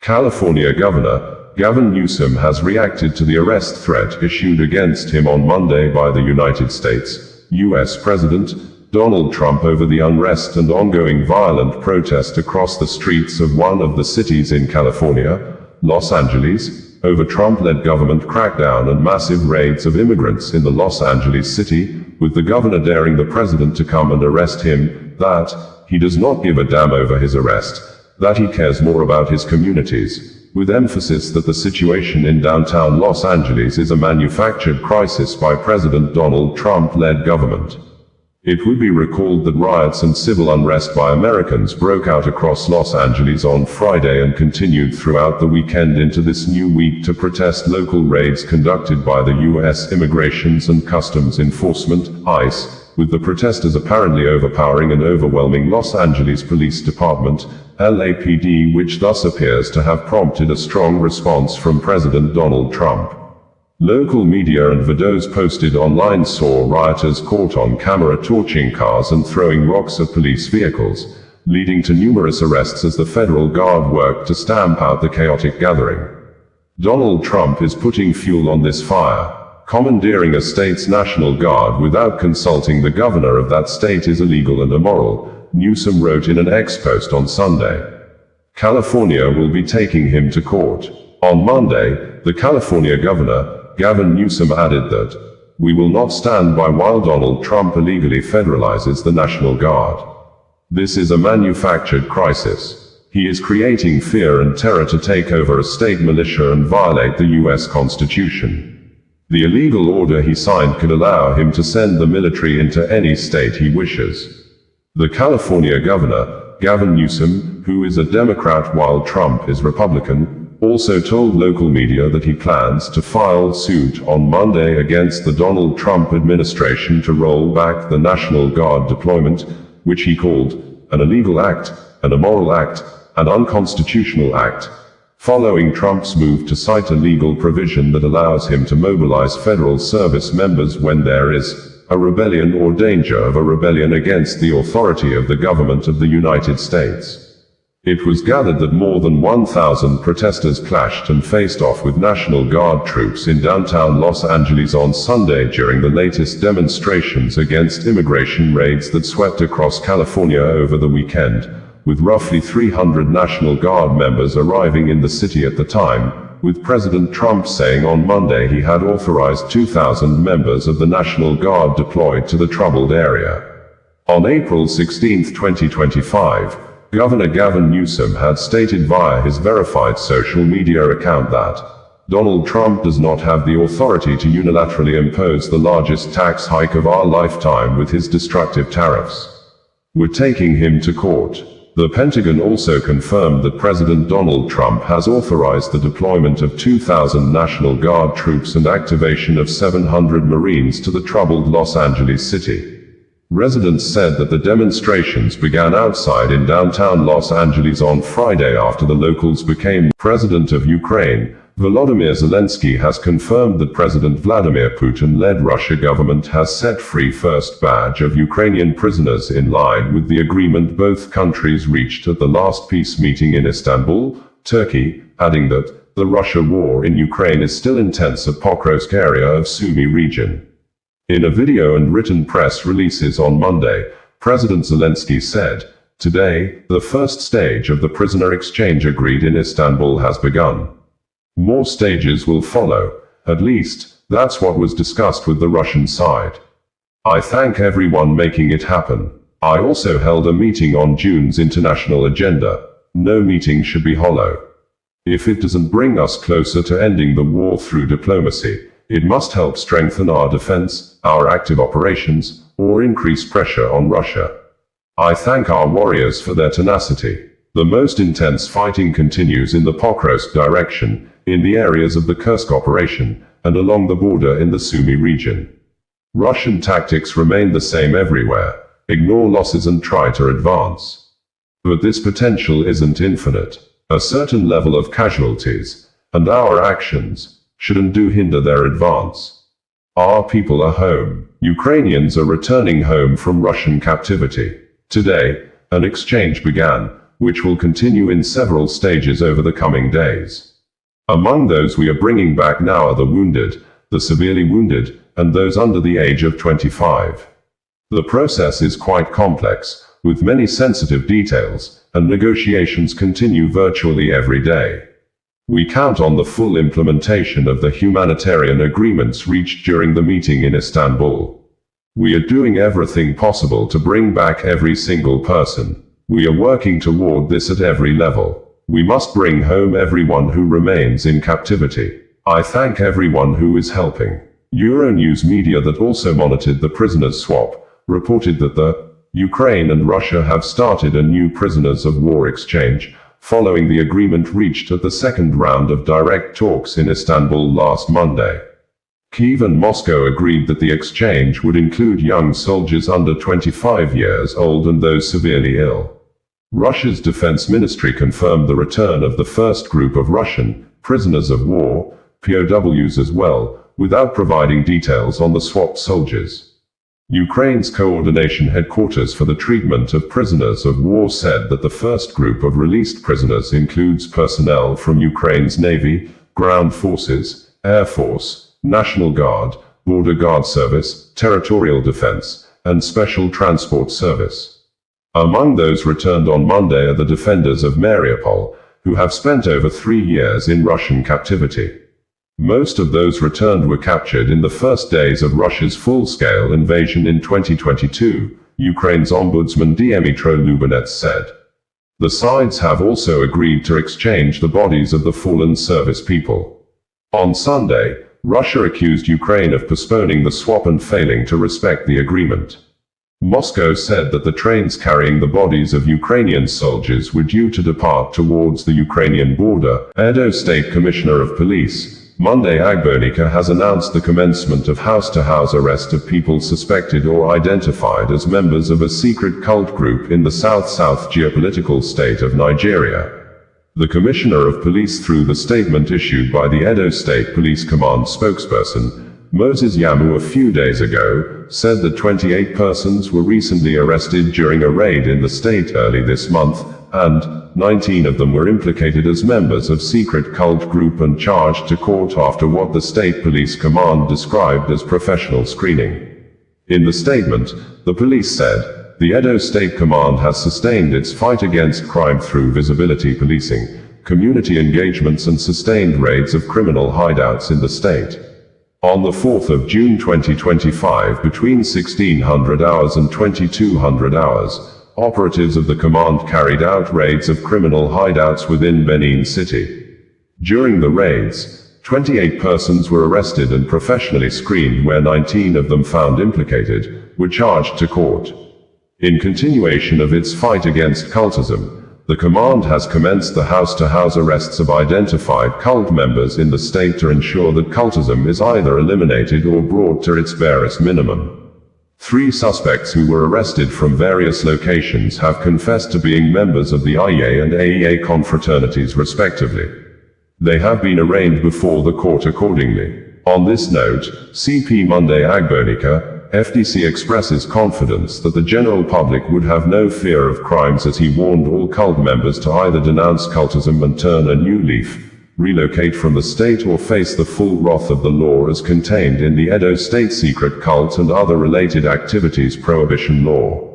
California Governor Gavin Newsom has reacted to the arrest threat issued against him on Monday by the United States, U.S. President Donald Trump over the unrest and ongoing violent protest across the streets of one of the cities in California, Los Angeles, over Trump-led government crackdown and massive raids of immigrants in the Los Angeles city, with the governor daring the president to come and arrest him, that he does not give a damn over his arrest, that he cares more about his communities, with emphasis that the situation in downtown Los Angeles is a manufactured crisis by President Donald Trump-led government. It would be recalled that riots and civil unrest by Americans broke out across Los Angeles on Friday and continued throughout the weekend into this new week to protest local raids conducted by the U.S. Immigrations and Customs Enforcement, ICE, with the protesters apparently overpowering and overwhelming Los Angeles Police Department, LAPD, which thus appears to have prompted a strong response from President Donald Trump. Local media and videos posted online saw rioters caught on camera torching cars and throwing rocks at police vehicles, leading to numerous arrests as the federal guard worked to stamp out the chaotic gathering. Donald Trump is putting fuel on this fire. Commandeering a state's National Guard without consulting the governor of that state is illegal and immoral, Newsom wrote in an X post on Sunday. California will be taking him to court. On Monday, the California governor, Gavin Newsom, added that, "We will not stand by while Donald Trump illegally federalizes the National Guard. This is a manufactured crisis. He is creating fear and terror to take over a state militia and violate the U.S. Constitution. The illegal order he signed could allow him to send the military into any state he wishes." The California governor, Gavin Newsom, who is a Democrat while Trump is Republican, also told local media that he plans to file suit on Monday against the Donald Trump administration to roll back the National Guard deployment, which he called an illegal act, an immoral act, an unconstitutional act, following Trump's move to cite a legal provision that allows him to mobilize federal service members when there is a rebellion or danger of a rebellion against the authority of the government of the United States. It was gathered that more than 1,000 protesters clashed and faced off with National Guard troops in downtown Los Angeles on Sunday during the latest demonstrations against immigration raids that swept across California over the weekend, with roughly 300 National Guard members arriving in the city at the time, with President Trump saying on Monday he had authorized 2,000 members of the National Guard deployed to the troubled area. On April 16, 2025, Governor Gavin Newsom had stated via his verified social media account that Donald Trump does not have the authority to unilaterally impose the largest tax hike of our lifetime with his destructive tariffs. We're taking him to court. The Pentagon also confirmed that President Donald Trump has authorized the deployment of 2,000 National Guard troops and activation of 700 Marines to the troubled Los Angeles city. Residents said that the demonstrations began outside in downtown Los Angeles on Friday after the locals became. President of Ukraine, Volodymyr Zelensky, has confirmed that President Vladimir Putin-led Russia government has set free first batch of Ukrainian prisoners in line with the agreement both countries reached at the last peace meeting in Istanbul, Turkey, adding that the Russia war in Ukraine is still intense at Pokrovsk area of Sumy region. In a video and written press releases on Monday, President Zelensky said, "Today, the first stage of the prisoner exchange agreed in Istanbul has begun. More stages will follow, at least, that's what was discussed with the Russian side. I thank everyone making it happen. I also held a meeting on June's international agenda. No meeting should be hollow. If it doesn't bring us closer to ending the war through diplomacy, it must help strengthen our defense, our active operations, or increase pressure on Russia. I thank our warriors for their tenacity. The most intense fighting continues in the Pokrovsk direction, in the areas of the Kursk operation, and along the border in the Sumy region. Russian tactics remain the same everywhere: ignore losses and try to advance. But this potential isn't infinite. A certain level of casualties, and our actions, shouldn't hinder their advance. Our people are home. Ukrainians are returning home from Russian captivity. Today, an exchange began, which will continue in several stages over the coming days. Among those we are bringing back now are the wounded, the severely wounded, and those under the age of 25. The process is quite complex, with many sensitive details, and negotiations continue virtually every day. We count on the full implementation of the humanitarian agreements reached during the meeting in Istanbul. We are doing everything possible to bring back every single person. We are working toward this at every level. We must bring home everyone who remains in captivity. I thank everyone who is helping. Euronews media that also monitored the prisoners' swap reported that the Ukraine and Russia have started a new prisoners of war exchange, following the agreement reached at the second round of direct talks in Istanbul last Monday. Kyiv and Moscow agreed that the exchange would include young soldiers under 25 years old and those severely ill. Russia's defense ministry confirmed the return of the first group of Russian prisoners of war, POWs as well, without providing details on the swapped soldiers. Ukraine's coordination headquarters for the treatment of prisoners of war said that the first group of released prisoners includes personnel from Ukraine's Navy, Ground Forces, Air Force, National Guard, Border Guard Service, Territorial Defense, and Special Transport Service. Among those returned on Monday are the defenders of Mariupol, who have spent over 3 years in Russian captivity. Most of those returned were captured in the first days of Russia's full-scale invasion in 2022, Ukraine's Ombudsman Dmytro Lubinets said. The sides have also agreed to exchange the bodies of the fallen service people. On Sunday, Russia accused Ukraine of postponing the swap and failing to respect the agreement. Moscow said that the trains carrying the bodies of Ukrainian soldiers were due to depart towards the Ukrainian border. Edo State Commissioner of Police, Monday Agbonika, has announced the commencement of house-to-house arrest of people suspected or identified as members of a secret cult group in the south-south geopolitical state of Nigeria. The Commissioner of Police, through the statement issued by the Edo State Police Command spokesperson, Moses Yamu, a few days ago, said that 28 persons were recently arrested during a raid in the state early this month, and 19 of them were implicated as members of secret cult group and charged to court after what the State Police Command described as professional screening. In the statement, the police said, the Edo State Command has sustained its fight against crime through visibility policing, community engagements and sustained raids of criminal hideouts in the state. On the 4th of June 2025, between 1600 hours and 2200 hours, operatives of the command carried out raids of criminal hideouts within Benin City. During the raids, 28 persons were arrested and professionally screened, where 19 of them found implicated were charged to court. In continuation of its fight against cultism, the command has commenced the house-to-house arrests of identified cult members in the state to ensure that cultism is either eliminated or brought to its barest minimum. 3 suspects who were arrested from various locations have confessed to being members of the IEA and AEA confraternities respectively. They have been arraigned before the court accordingly. On this note, CP Monday Agbonika, FDC, expresses confidence that the general public would have no fear of crimes, as he warned all cult members to either denounce cultism and turn a new leaf, relocate from the state, or face the full wrath of the law as contained in the Edo State Secret Cult and Other Related Activities Prohibition Law.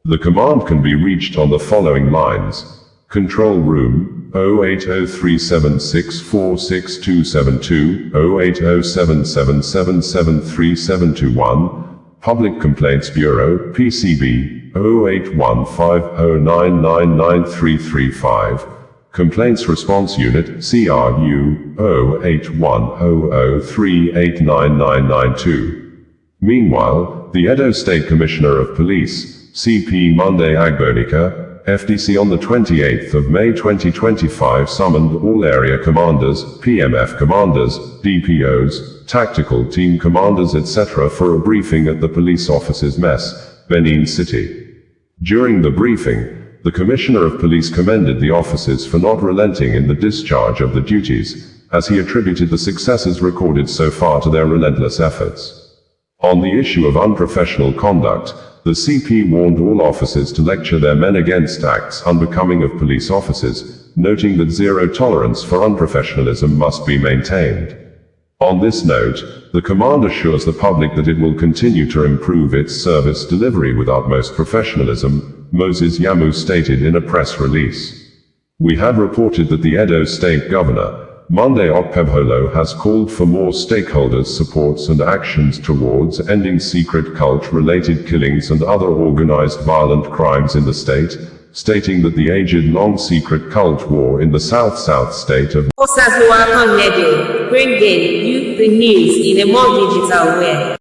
The command can be reached on the following lines: Control Room 08037646272, 08077773721, Public Complaints Bureau, PCB, 081509993335, Complaints Response Unit, CRU, 081003899992. Meanwhile, the Edo State Commissioner of Police, CP Monday Agbonika, FDC, on the 28th of May 2025 summoned all area commanders, PMF commanders, DPOs, tactical team commanders etc. for a briefing at the police officers' mess, Benin City. During the briefing, the Commissioner of Police commended the officers for not relenting in the discharge of the duties, as he attributed the successes recorded so far to their relentless efforts. On the issue of unprofessional conduct, The CP warned all officers to lecture their men against acts unbecoming of police officers, noting that zero tolerance for unprofessionalism must be maintained. On this note, the command assures the public that it will continue to improve its service delivery with utmost professionalism, Moses Yamu stated in a press release. We had reported that the Edo State Governor, Monday Okpebholo, has called for more stakeholders' supports and actions towards ending secret cult-related killings and other organized violent crimes in the state, stating that the aged-long secret cult war in the South state of Bringing you the news in a more digital way.